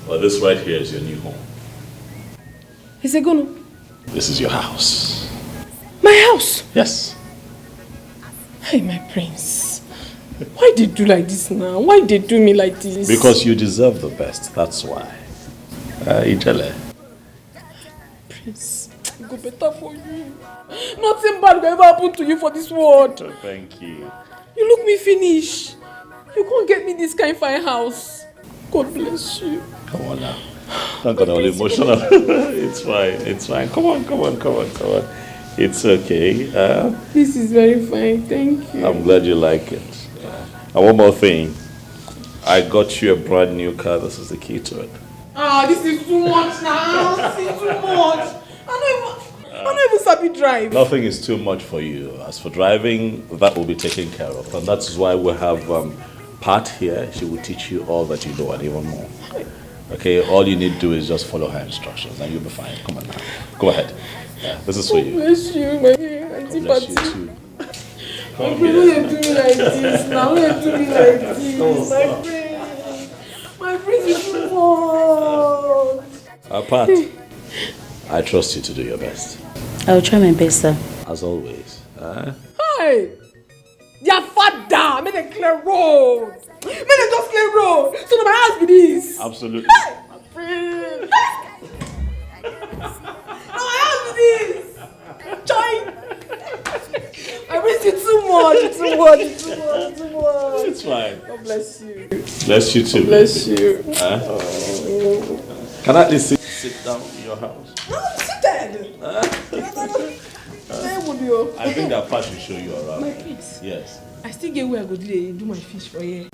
Well, this right here is your new home. Is it gonna? This is your house. My house? Yes. Hey, my prince. Why did you do like this now? Why did you do me like this? Because you deserve the best, that's why. Ijele. Prince, it go better for you. Nothing bad will ever happen to you for this world. Oh, thank you. You look me finish. You can't get me this kind of fine house. God bless you. Come on now. Don't get all emotional. It's fine. Come on. It's okay. This is very fine, thank you. I'm glad you like it. And one more thing. I got you a brand new car. This is the key to it. This is too much now. This is too much. I don't even sabi drive. Nothing is too much for you. As for driving, that will be taken care of. And that's why we have Pat here. She will teach you all that you know and even more. Okay, all you need to do is just follow her instructions and you'll be fine. Come on now. Go ahead. Yeah, this is for you. Bless you, my auntie Bless you Patty. too. Why you do me like this now? Why you do me like this? My prince is too much. Pat, I trust you to do your best. I will try my best, sir. As always. Hey! Your father made a clear road. Made a just clear road. So that my house be this. Absolutely. Hey! My prince. No, my house be this. Join. I miss you too much. It's fine. God bless you. Bless you too. God bless you. Can I at least sit down in your house? No, I'm seated. I think that part will show you around. My prince. Yes. I still get where I go do my fish for here.